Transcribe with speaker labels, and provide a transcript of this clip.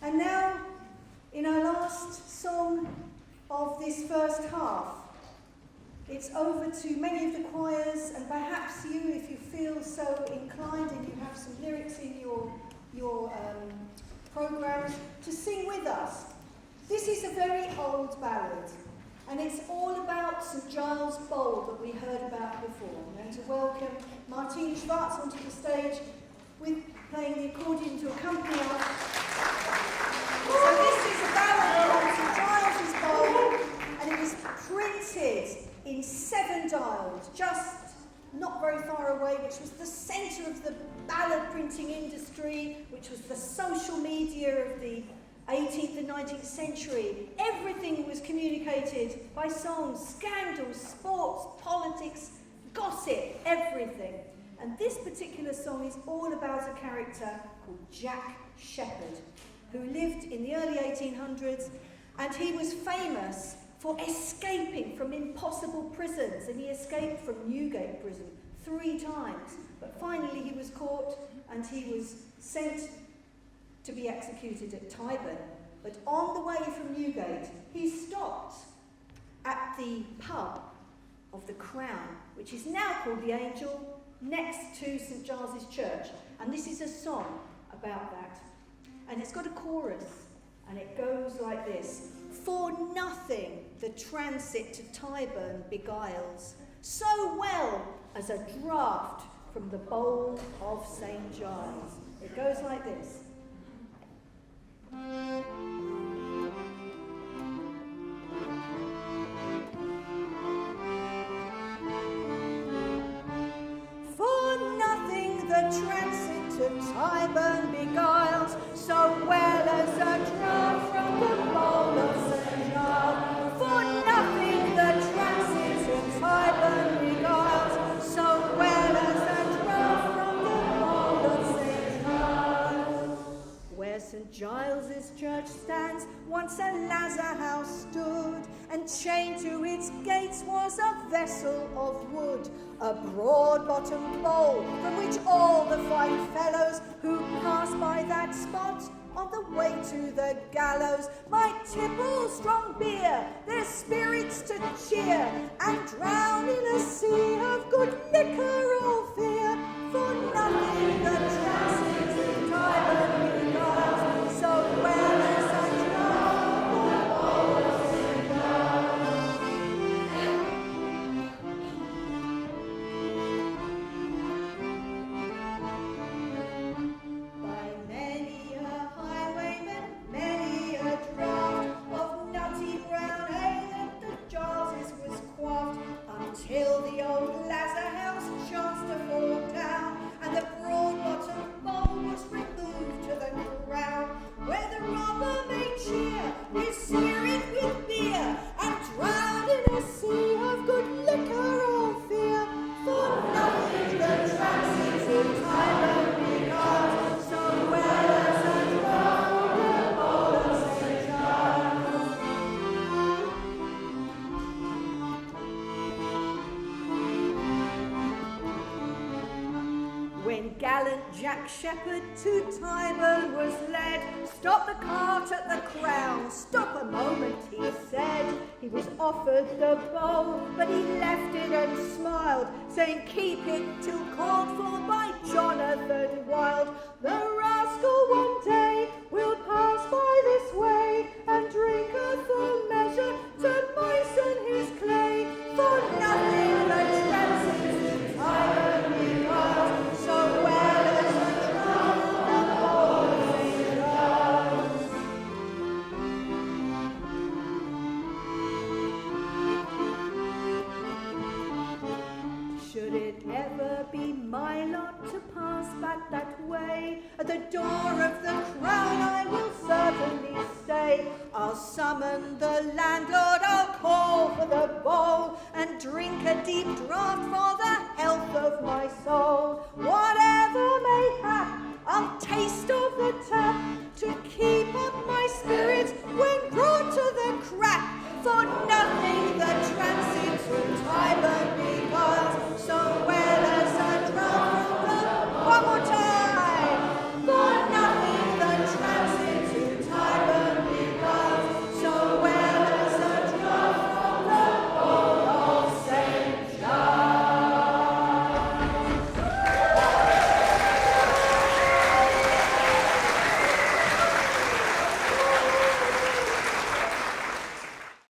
Speaker 1: And now, in our last song of this first half, it's over to many of the choirs, and perhaps you, if you feel so inclined and you have some lyrics in your programs, to sing with us. This is a very old ballad, and it's all about St Giles Bowl that we heard about before. I'm going to welcome Martina Schwarz onto the stage with playing the accordion to accompany us. So this is a ballad called St Giles's Bowl, and it was printed in 7 dials, just not very far away, which was the centre of the ballad printing industry, which was the social media of the 18th and 19th century. Everything was communicated by songs, scandals, sports, politics, gossip, everything. And this particular song is all about a character called Jack Sheppard, who lived in the early 1800s, and he was famous for escaping from impossible prisons, and he escaped from Newgate prison 3 times. But finally he was caught and he was sent to be executed at Tyburn. But on the way from Newgate, he stopped at the pub of the Crown, which is now called the Angel, next to St Giles's Church. And this is a song about that. And it's got a chorus, and it goes like this. For nothing the transit to Tyburn beguiles, so well as a draught from the bowl of St Giles. It goes like this. For nothing the transit to Tyburn beguiles, so well as a draught from the bowl of St Giles. For nothing the transit to Tyburn beguiles, so well as a draught from the bowl of St Giles. Where St Giles's Church stands, once a lazar house stood, and chained to its gates was a vessel of wood, a broad-bottomed bowl from which all the fine fellows who pass by that spot on the way to the gallows might tipple strong beer, their spirits to cheer, and drown in a sea of good liquor all fear. For nothing the transit to Tyburn beguiles, so well as a draught from the bowl of St Giles. By many a highwayman, many a draught of nutty brown ale at the Gileses was quaffed, until the old lazar house chanced to fall down, and the broad-bottomed bowl was removed to the ground, where the robber may cheer his spirit with beer, and drown in a sea of good liquor all fear. For nothing the transit to Tyburn beguiles, so well as a draught from the bowl of St Giles. When gallant Jack Sheppard to Tyburn was led, stop the cart at the Crown, stop a moment, he said. He was offered the bowl, but he left it and smiled, saying, keep it till called for by Jonathan Wild. The rascal one day will pass by this way, and drink a full measure to moisten his clay. For nothing the transit to Tyburn beguiles, so well as a draught from the bowl of St Giles. Should it ever be my lot to pass back that way, at the door of the Crown I will certainly stay. I'll summon the landlord, I'll call for the bowl, and drink a deep draught for the health of my soul. Whatever may hap, I'll taste